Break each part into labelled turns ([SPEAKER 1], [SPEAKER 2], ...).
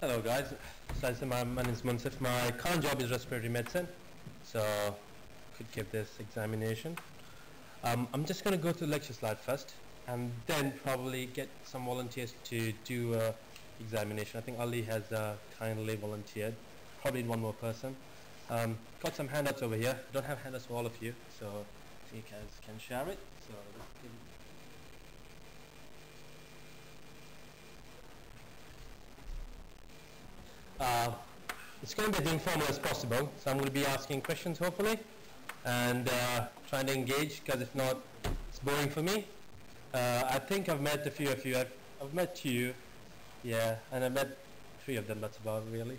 [SPEAKER 1] Hello guys, so I said my name is Munsif. My current job is respiratory medicine, so could give this examination. I'm just going to go through the lecture slide first and then probably get some volunteers to do examination. I think Ali has kindly volunteered, probably one more person. Got some handouts over here. Don't have handouts for all of you, so you guys can share it. So it's going to be as informal as possible, so I'm going to be asking questions hopefully and trying to engage, because if not it's boring for me. I think I've met a few of you. I've met you, yeah, and I've met 3 of them, that's about really.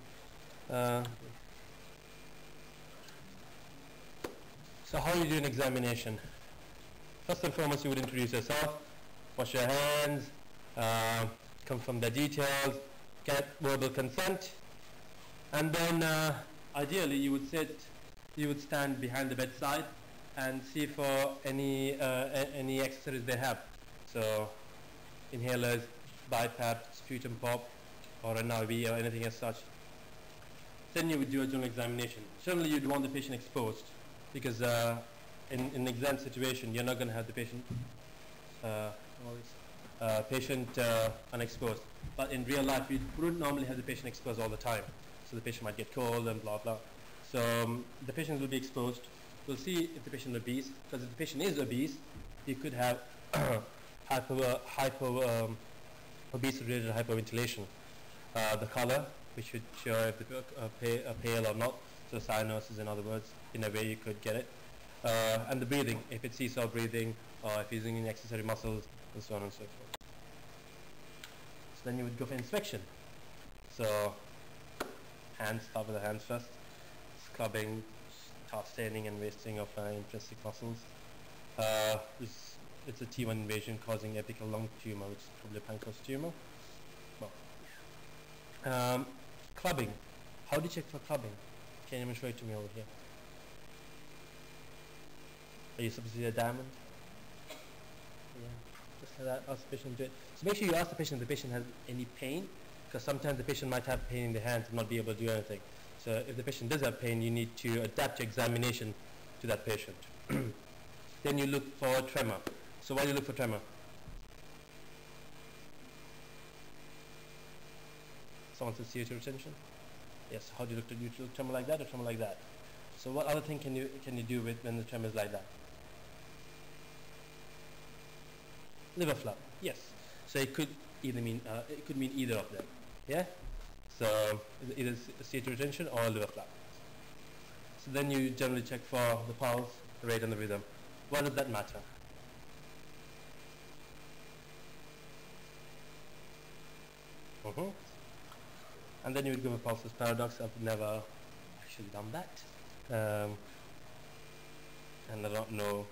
[SPEAKER 1] So how you do an examination? First and foremost, you would introduce yourself, wash your hands, confirm the details, get verbal consent, and then ideally you would stand behind the bedside and see for any accessories they have. So inhalers, BiPAP, sputum pop, or an IV or anything as such. Then you would do a general examination. Generally you'd want the patient exposed, because in an exam situation you're not going to have the patient unexposed. But in real life you wouldn't normally have the patient exposed all the time. So the patient might get cold and blah blah. So the patient will be exposed. We'll see if the patient is obese, because if the patient is obese, you could have obesity-related hyperventilation. The color, which would show if the pale or not, so cyanosis in other words, in a way you could get it. And the breathing, if it's seesaw breathing, or if using any accessory muscles, and so on and so forth. So then you would go for inspection. So hands, start with the hands first. Scrubbing, staining and wasting of intrinsic muscles. It's a T1 invasion causing apical lung tumor, which is probably a pancreas tumor. Well, clubbing. How do you check for clubbing? Can you even show it to me over here? Are you supposed to see a diamond? Yeah, just like that. Ask the patient to do it. So make sure you ask the patient if the patient has any pain, because sometimes the patient might have pain in the hands and not be able to do anything. So if the patient does have pain, you need to adapt your examination to that patient. Then you look for tremor. So why do you look for tremor? Someone says CO2 retention? Yes. How do you look tremor like that or tremor like that? So what other thing can you do with when the tremor is like that? Liver flap. Yes. So it could either mean either of them. Yeah. So either CO2 retention or liver flap. So then you generally check for the pulse, the rate, and the rhythm. Why does that matter? And then you would give a pulseless paradox. I've never actually done that. And I don't know,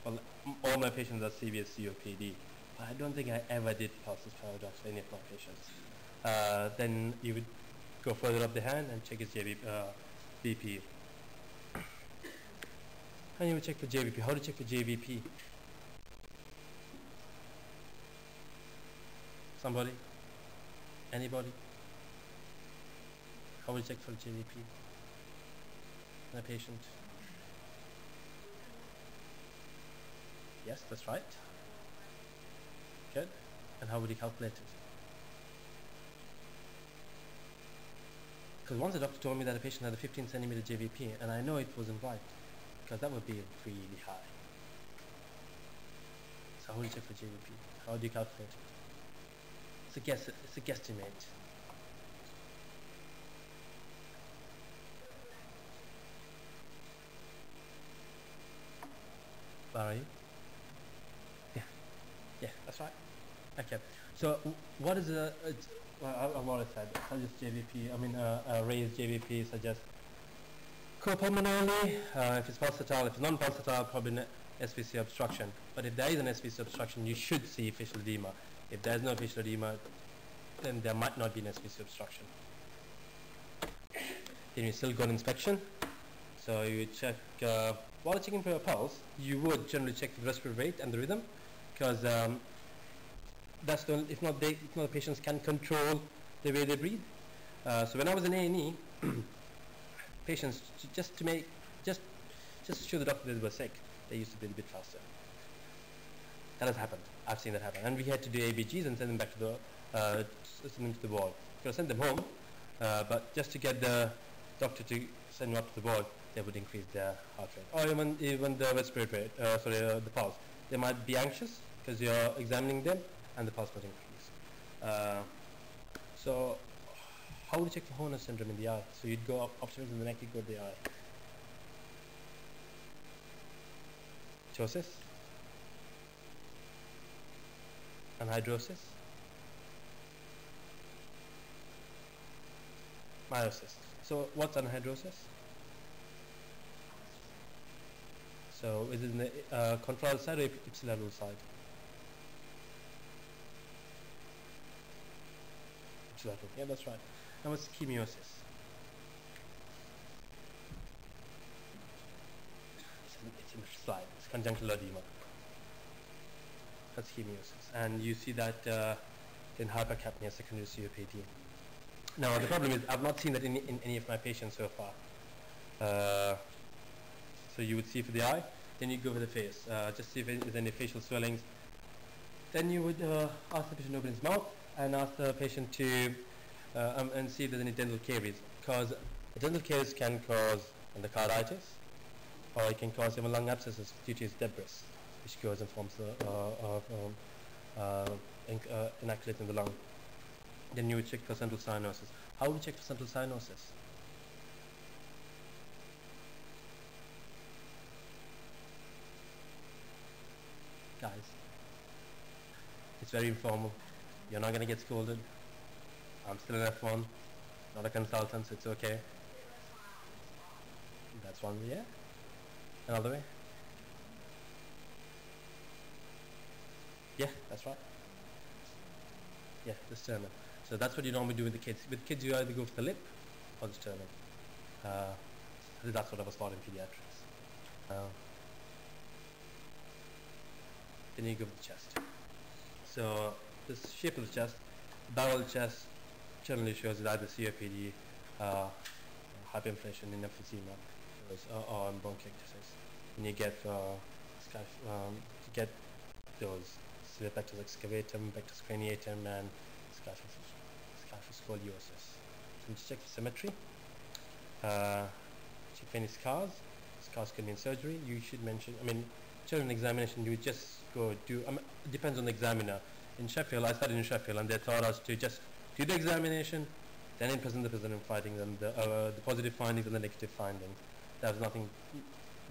[SPEAKER 1] well, all my patients are severe COPD, but I don't think I ever did pulseless paradox for any of my patients. Then you would go further up the hand and check his BP. And you would check for JVP. How do you check for JVP? Somebody? Anybody? How would you check for JVP in a patient? Yes, that's right. Good. And how would you calculate it? Because once the doctor told me that a patient had a 15 centimeter JVP, and I know it wasn't right, because that would be really high. So how do you check for JVP? How do you calculate it? It's a guess. It's a guesstimate. Where are you? Yeah, that's right. Okay. So what is I've already said, suggest JVP, raised JVP suggests copulmonarily, if it's pulsatile. If it's non-pulsatile, probably SVC obstruction. But if there is an SVC obstruction, you should see facial edema. If there is no facial edema, then there might not be an SVC obstruction. Then you still go on inspection. So you check, while checking for your pulse, you would generally check the respiratory rate and the rhythm, because that's the, if not the patients can control the way they breathe. So when I was in A&E, patients just to show the doctor they were sick, they used to breathe a bit faster. That has happened. I've seen that happen. And we had to do ABGs and send them back to the ward. Could have sent them home, but just to get the doctor to send them up to the ward, they would increase their heart rate. Or even the respiratory rate, the pulse. They might be anxious because you're examining them and the pulse might increase. So how would you check for Horner syndrome in the eye? So you'd go upstairs in the neck, you'd go to the eye. Ptosis. Anhidrosis. Meiosis. So what's anhidrosis? So is it in the contralateral side or ipsilateral side? Ipsilateral. Yeah, that's right. And what's chemiosis? It's in the slide. It's conjunctival edema. That's chemiosis. And you see that in hypercapnia secondary to COPD. Now the problem is I've not seen that in any of my patients so far. So you would see for the eye, then you go for the face, just see if there's any facial swellings. Then you would ask the patient to open his mouth and ask the patient to and see if there's any dental caries, because the dental caries can cause endocarditis, or it can cause even lung abscesses due to its debris, which goes and forms inoculate in the lung. Then you would check for central cyanosis. How would you check for central cyanosis? Guys, it's very informal. You're not going to get scolded. I'm still an F1, not a consultant, so it's okay. That's one way, yeah. Another way. Yeah, that's right. Yeah, the sternum. So that's what you normally do with the kids. With kids, you either go for the lip or the sternum. That's what I was taught in pediatrics. Then you go for the chest. So this shape of the chest, barrel chest, generally shows either COPD, hyperinflation in emphysema, or bronchiectasis. And you get those pectus excavatum, pectus craniatum, and scaphoid scoliosis. So to check for symmetry, check for any scars. Scars can be in surgery. You should mention. During examination, you would just go do. It depends on the examiner. In Sheffield, I studied in Sheffield, and they taught us to just do the examination, then in present the president fighting them, the positive findings and the negative findings. There was nothing.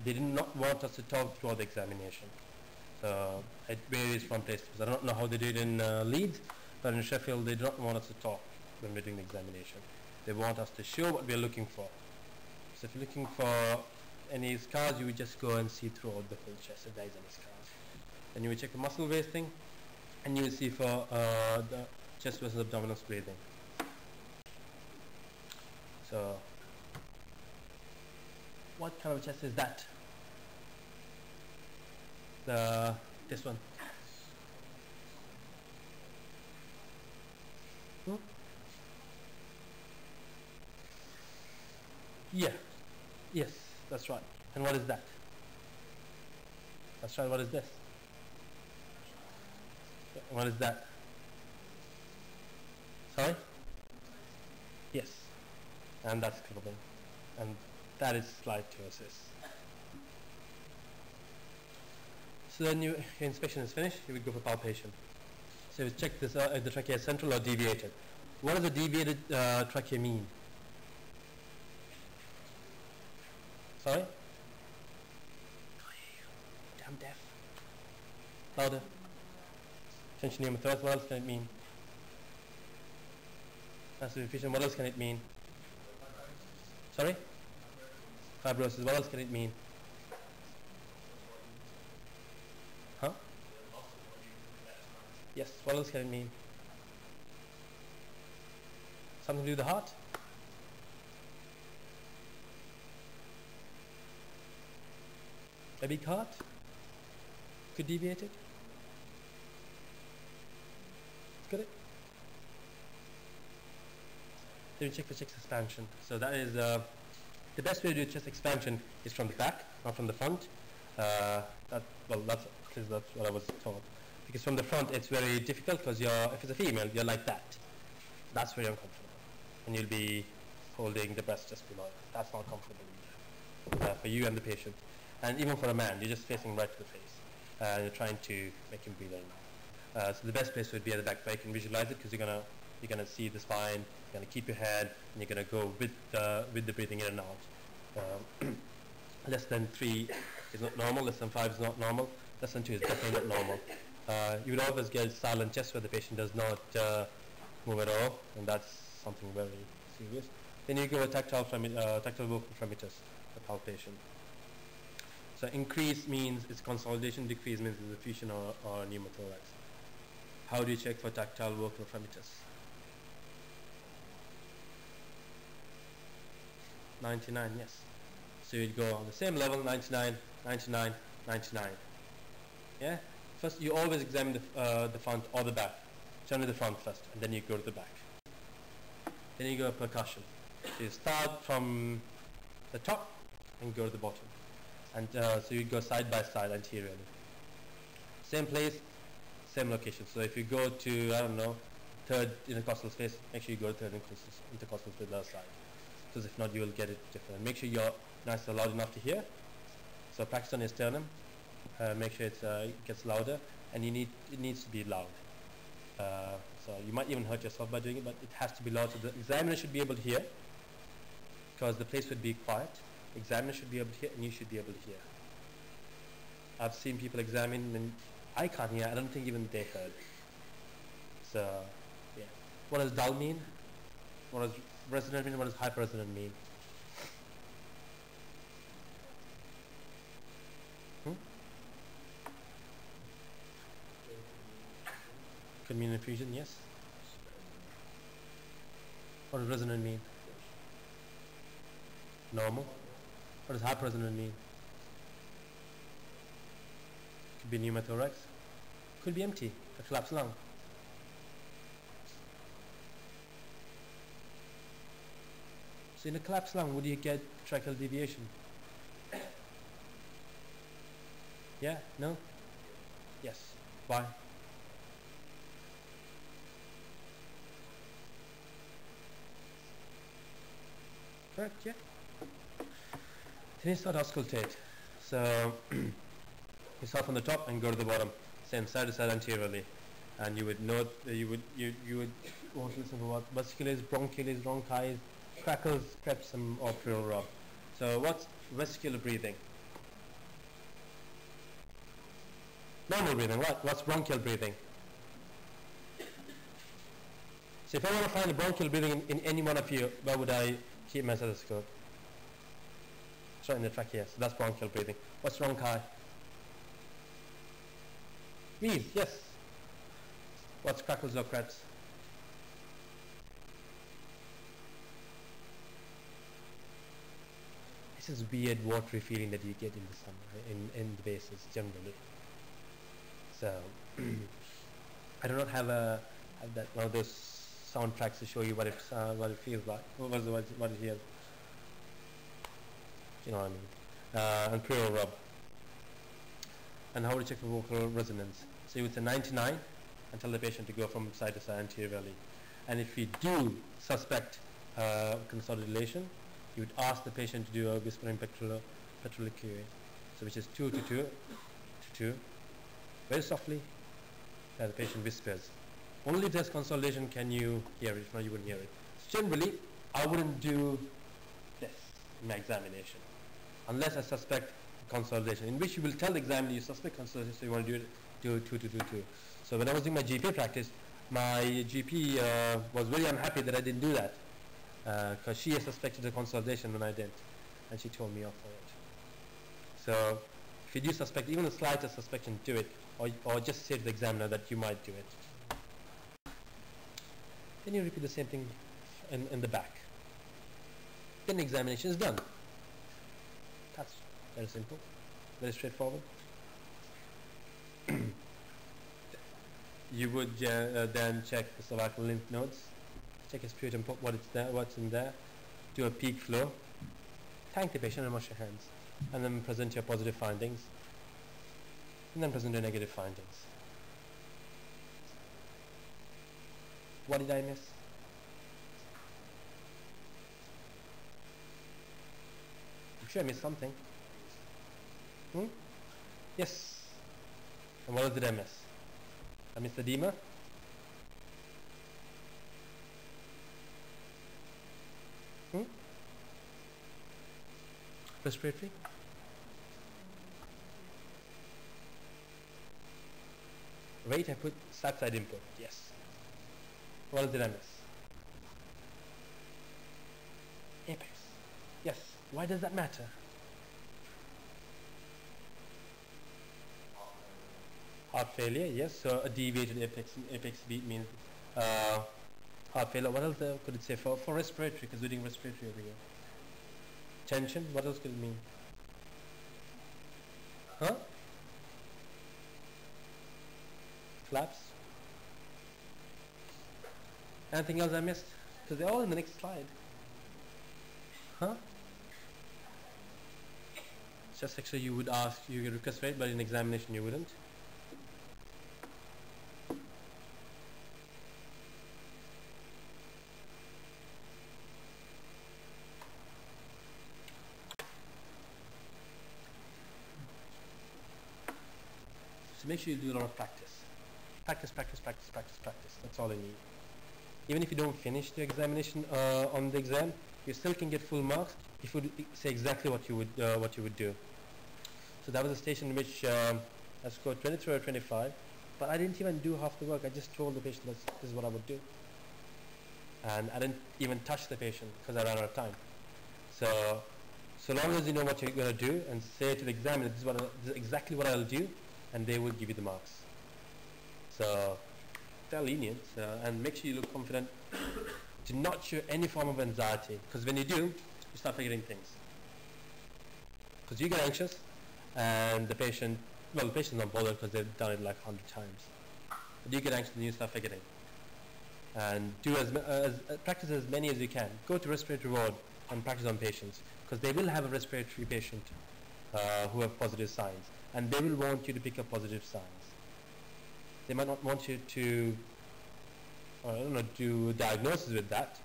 [SPEAKER 1] They did not want us to talk throughout the examination. So it varies from place to place. I don't know how they do it in Leeds, but in Sheffield they do not want us to talk when we're doing the examination. They want us to show what we're looking for. So if you're looking for any scars, you would just go and see throughout the whole chest if there is any scars. Then you would check the muscle wasting, and you will see for the chest versus abdominal breathing. So what kind of chest is that? This one. Yeah. Yes, that's right. And what is that? That's right. What is this? What is that? Sorry? Yes. And that's clipping. And that is slight ptosis. So then your inspection is finished, you would go for palpation. So you check this if the trachea is central or deviated. What does a deviated trachea mean? Sorry? Damn deaf. Louder. Tension pneumothorax, what else can it mean? Massive effusion, what else can it mean? Sorry? Fibrosis, what else can it mean? Huh? Yes, what else can it mean? Something to do with the heart? A big heart? Could deviate it? Got it? Then you check for chest expansion. So that is the best way to do chest expansion is from the back, not from the front. That's what I was told. Because from the front it's very difficult because if it's a female, you're like that. That's very uncomfortable. And you'll be holding the breast just below. That's not comfortable either for you and the patient. And even for a man, you're just facing right to the face. You're trying to make him breathe in and out. So the best place would be at the back, where you can visualize it, because you're gonna see the spine. You're gonna keep your head, and you're gonna go with the breathing in and out. Less than 3 is not normal. Less than 5 is not normal. Less than 2 is definitely not normal. You would always get silent chest where the patient does not move at all, and that's something very serious. Then you go with tactile vocal parameters, the palpation. So increase means it's consolidation, decrease means it's effusion or pneumothorax. How do you check for tactile vocal parameters? 99, yes. So you'd go on the same level, 99, 99, 99. Yeah? First, you always examine the front or the back. Generally the front first, and then you go to the back. Then you go percussion. So you start from the top and go to the bottom. And so you go side by side anteriorly. Same place, same location. So if you go to, I don't know, third intercostal space, make sure you go to third intercostal space the other side. Because if not, you will get it different. Make sure you're nice and loud enough to hear. So practice on your sternum. Make sure it gets louder, and it needs to be loud. So you might even hurt yourself by doing it, but it has to be loud. So the examiner should be able to hear, because the place would be quiet. Examiner should be able to hear, and you should be able to hear. I've seen people examine, and I can't hear. I don't think even they heard. So, yeah. What does dull mean? What does resonant mean? What does hyperresonant mean? Could mean infusion, yes. What does resonant mean? Normal. What does hyperresonant mean? Could be pneumothorax. Could be empty, a collapsed lung. So in a collapsed lung, would you get tracheal deviation? Yeah? No? Yes. Why? Correct, yeah. Then you start auscultate. So you start from the top and go to the bottom, same side to side anteriorly, and you would note you would want to listen for what vesiculae, bronchiales, bronchi, crackles, creps, or pleural rub. So what's vesicular breathing? Normal breathing. What's bronchial breathing? So if I want to find the bronchial breathing in any one of you, where would I keep my stethoscope? It's right in the trachea, so that's bronchial breathing. What's bronchi? Wheeze, yes. What's crackles or creps? This is weird watery feeling that you get in the summer, in the bases generally. So I do not have that one of those soundtracks to show you what it feels like, what it hears. You know what I mean? And pleural rub. And how to check for vocal resonance? So you would say 99 and tell the patient to go from side to side anteriorly. And if you do suspect consolidation, you would ask the patient to do a whispering petroliquia, so which is 2 to 2 to 2. Very softly, the patient whispers. Only if there's consolidation can you hear it, if not you wouldn't hear it. So generally, I wouldn't do this in my examination, unless I suspect consolidation, in which you will tell the examiner you suspect consolidation, so you want to do 2 to 2 2. So when I was doing my GP practice, my GP was very unhappy that I didn't do that, because she suspected the consolidation when I didn't, and she told me off for it. So if you do suspect, even the slightest suspicion, do it, or just say to the examiner that you might do it. Then you repeat the same thing in the back. Then the examination is done. That's very simple, very straightforward. You would then check the cervical lymph nodes. check his sputum, put what's in there, do a peak flow, thank the patient and wash your hands, and then present your positive findings, and then present your negative findings. What did I miss? I'm sure I missed something. Yes. And what else did I miss? I missed edema. Respiratory. Wait, I put sat side input. Yes. What else did I miss? Apex. Yes. Why does that matter? Heart failure. Yes. So a deviated apex beat means heart failure. What else could it say for respiratory? Because we're doing respiratory over here. Tension. What else could it mean? Huh? Flaps. Anything else I missed? Because they're all in the next slide. Huh? Just actually you would ask, you could request for it, but in examination you wouldn't. So make sure you do a lot of practice. Practice. That's all you need. Even if you don't finish the examination on the exam, you still can get full marks if you say exactly what you would do. So that was a station in which I scored 23 or 25, but I didn't even do half the work. I just told the patient that this is what I would do, and I didn't even touch the patient because I ran out of time. So long as you know what you're going to do and say to the examiner, this is exactly what I'll do, and they will give you the marks. So they're lenient, and make sure you look confident. Do not show any form of anxiety, because when you do, you start forgetting things. Because you get anxious, and the patient's not bothered because they've done it like 100 times. But you get anxious and you start forgetting. And do practice as many as you can. Go to respiratory ward and practice on patients, because they will have a respiratory patient who have positive signs, and they will want you to pick up positive signs. They might not want you to, do diagnosis with that.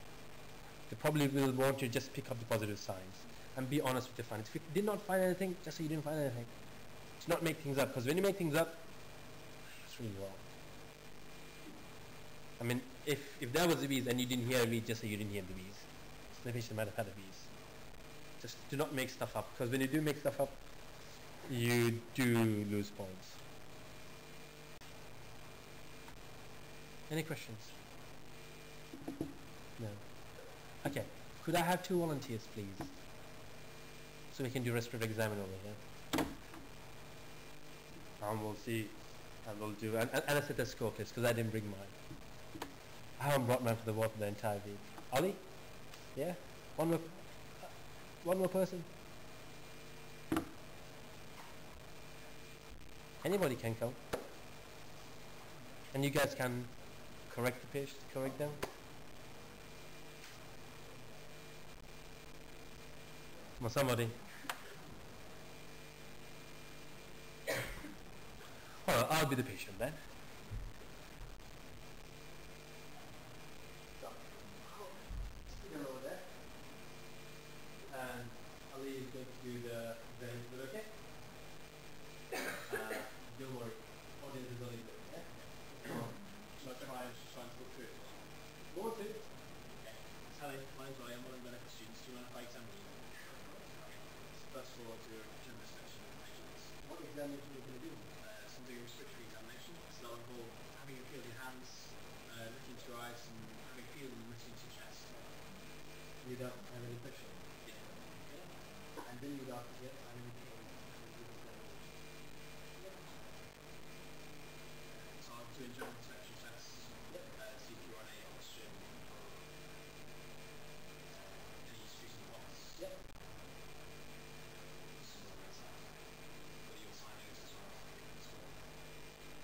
[SPEAKER 1] They probably will want you to just pick up the positive signs and be honest with your findings. If you did not find anything, just say you didn't find anything. Do not make things up, because when you make things up, it's really wrong. I mean, if there was a wheeze and you didn't hear a wheeze, just say you didn't hear the wheeze. So the patient might have had a wheeze. Just do not make stuff up, because when you do make stuff up, you do lose points. Any questions? No. Okay. Could I have 2 volunteers, please? So we can do respiratory exam over here. And we'll see. And we'll do and a stethoscope, please, because I didn't bring mine. I haven't brought mine for the ward for the entire week. Ali? Yeah? One more person? Anybody can come. And you guys can correct the patient, correct them. Come on, somebody. Well, I'll be the patient then. Over there. And Ali is going to do the input, okay? Don't worry. Audience is only good, yeah?
[SPEAKER 2] So I try and look through it.
[SPEAKER 1] Go to it.
[SPEAKER 2] Okay. Sally, my name's Ryan, I'm one of the medical students. Do you mind if I examine you? First of all, I'll do a general section of questions.
[SPEAKER 1] What examination are you going to do?
[SPEAKER 2] Something a respiratory examination. So that'll involve having you feel your hands, looking into your eyes, and having a feel and looking into your chest.
[SPEAKER 1] You don't have any pressure.
[SPEAKER 2] Yeah.
[SPEAKER 1] Okay. And then you don't get any pain.
[SPEAKER 2] So I'll do a general inspection test. Yep. See if you're on a oxygen or any freezing box.
[SPEAKER 1] Yep.
[SPEAKER 2] What are your findings as well?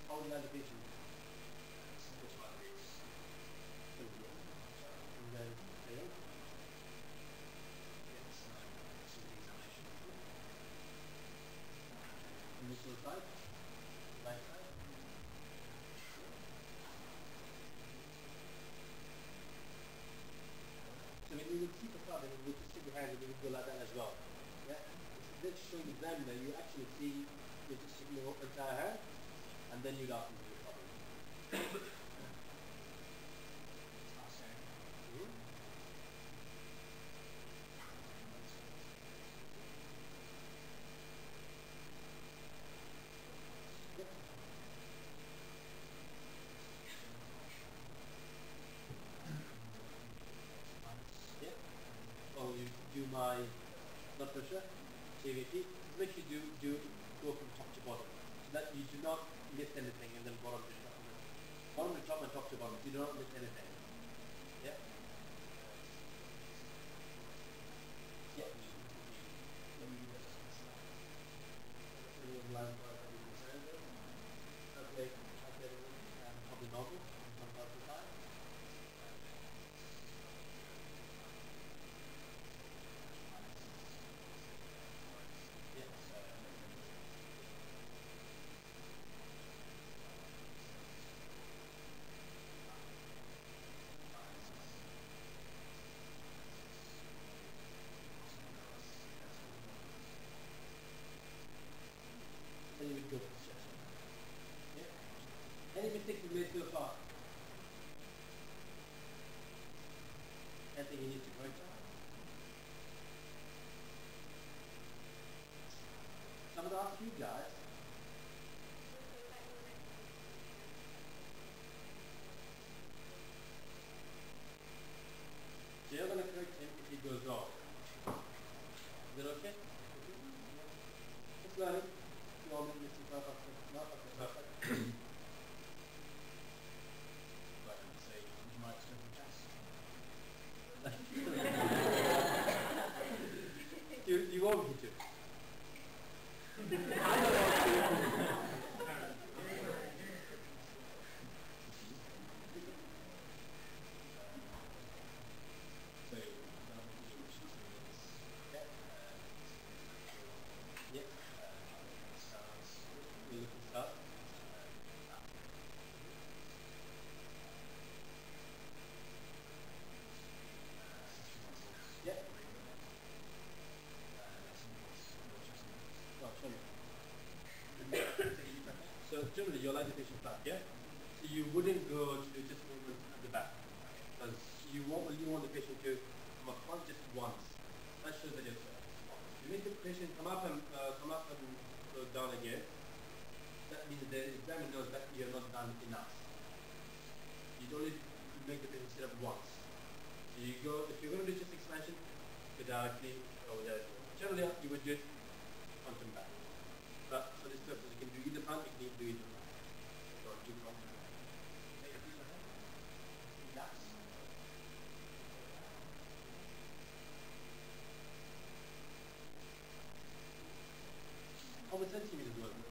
[SPEAKER 1] How old are the patient?
[SPEAKER 2] 45 weeks. go like that as well. Yeah. Then showing the examiner, you actually see you're just sticking your entire hand, and then you got into the problem. Or you do my blood pressure, CVT, make sure you do go from top to bottom, so that you do not lift anything and then bottom to top. Bottom to top and top to bottom, you do not lift anything. Yeah? Yeah. Okay, probably normal, some part of the time. Then you would go to the chest. Yeah? Any mistakes you made so far? Anything you need to correct on? So I'm going to ask you guys. So you're going to correct him if he goes wrong. Is that okay? Just learn it. You won't hit it. I don't want to. So generally you're like the patient back, yeah? So you wouldn't go to just movement at the back. Because you want the patient to come up front just once. That shows that you're safe. You make the patient come up and go down again. That means the examiner knows that you're not done enough. You don't need to make the patient sit up once. So you go, if you're going to do chest expansion, go directly over there. Generally you would do it front and back. But for this purpose, you can do either front, you can do either front. So do front and back. Take a piece of hand. Relax. How many centimeters was it?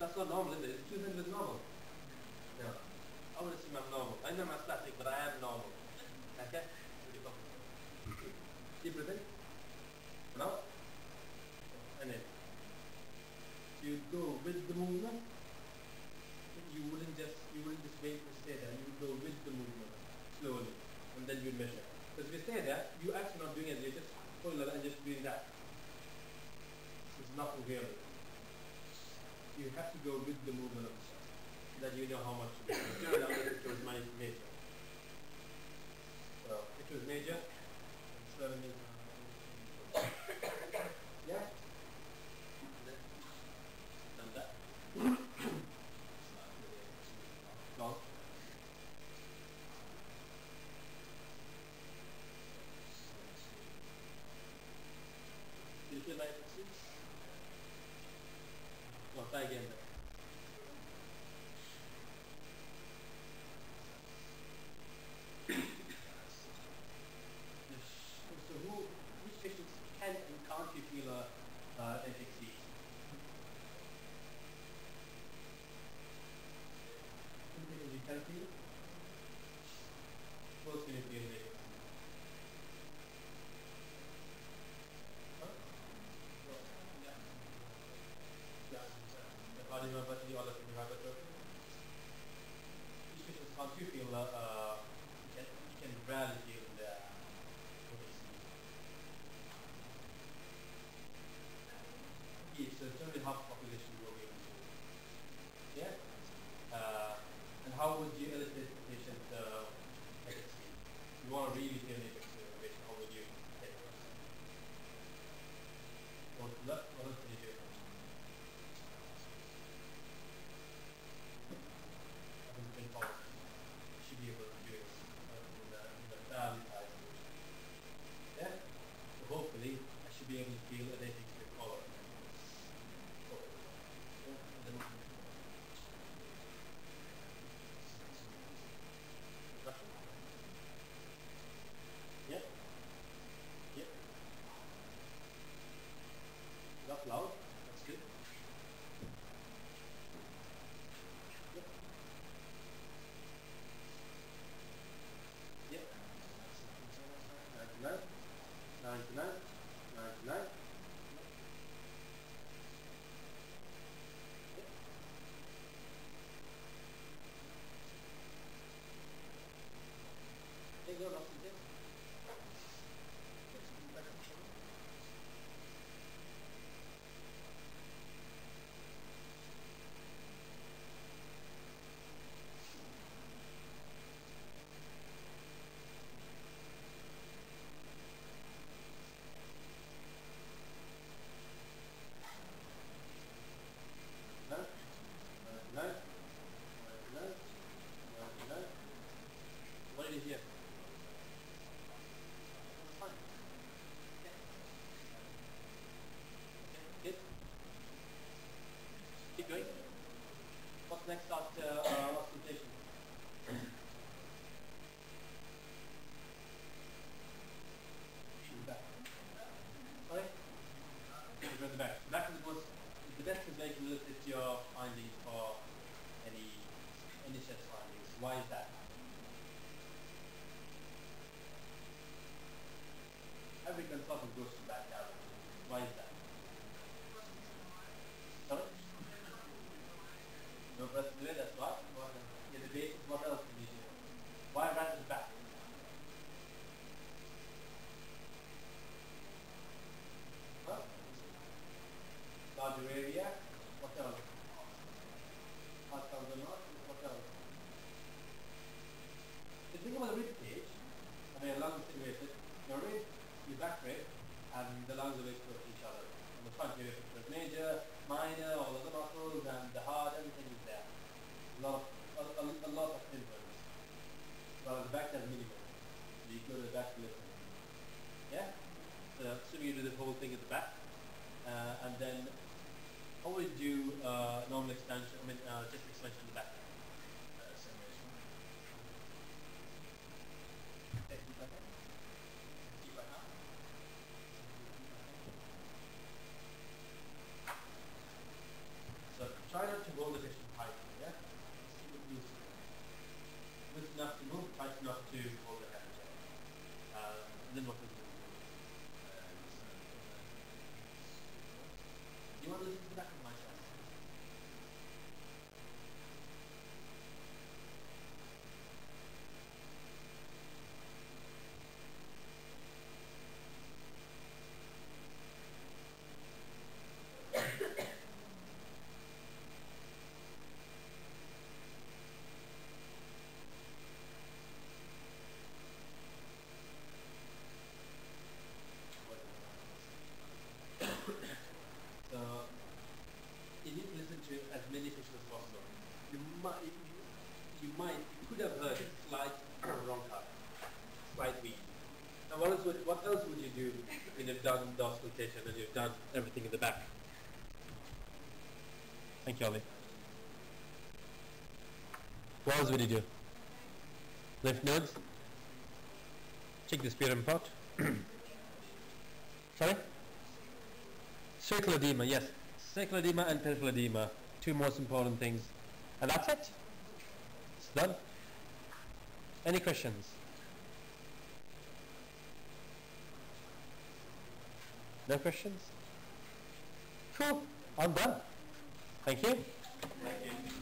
[SPEAKER 2] That's not normal, is it? Is 2 centimeters normal? No. I want to see I'm normal. I know I'm static, but I am normal. Okay? Deep breath in. Now. And then. So you go with the movement. You wouldn't just wait to stay there. You would go with the movement slowly, and then you measure. Because if you stay there, you're actually not doing it. You're just going like that and just doing that. It's nothing really. You have to go with the movement of the chest, so that you know how much to do. It was my major. So it was major. Slowly. Yeah. Done that. Long. Do you feel like it? Well, try again. So which patients can and can't you feel a fixation? You can feel it? Most can you feel it? Huh? Yeah. Yeah. The cardiomyopathy or the hypertrophy. Which patients can't you feel you can barely feel the would you elicit the patient efficacy? You want to really feel the efficacy of the patient, how would you take it? What else can you do? I think the policy should be able to do it in the fairly tight solution. Yeah? So hopefully I should be able to feel a basic color. Yeah? Yeah? That's loud. That's good. Yep. Yep. 99. 99. 99. Yep. There you go, lost it. No. What did you hear? Fine. Okay. Good. Keep going. What's next after auscultation? Back. Sorry? You go to the back. Back is the best is going to elicit your findings for any chest findings. Why is that? Every consultant goes to back cavity. Why is that? Sorry? No breath in the way, that's right. Yeah, the base, what else can you do? Why right at the back? Huh? Larger area. What else? Heart comes or not? What else? The thing about the rib cage, I mean, lung is situated, your rib, your back rib, and the lungs are very close to each other. On the front, you have major, minor, all of the muscles, and the heart, everything is there. A lot of influence. But on the back, there's minimum. You go to the back to listen. Yeah? So, assuming you do the whole thing at the back, and then how would you do normal expansion, chest expansion in the back? So try not to hold the patient tight, yeah? See what you see. Loose enough to move, tight enough to hold the head. And then what will you do? You want to listen to the back of my chest? So you need to listen to as many patients as possible. You could have heard a slight wrong cut, slight weak. Now what else would you do when you've done the auscultation and you've done everything in the back? Thank you, Ollie. What else would you do? Lymph nodes? Check the sputum pot. Sorry? Circular edema, yes. Circular edema and peripheral edema, two most important things. And that's it. It's done. Any questions? No questions? Cool. I'm done. Thank you. Thank you.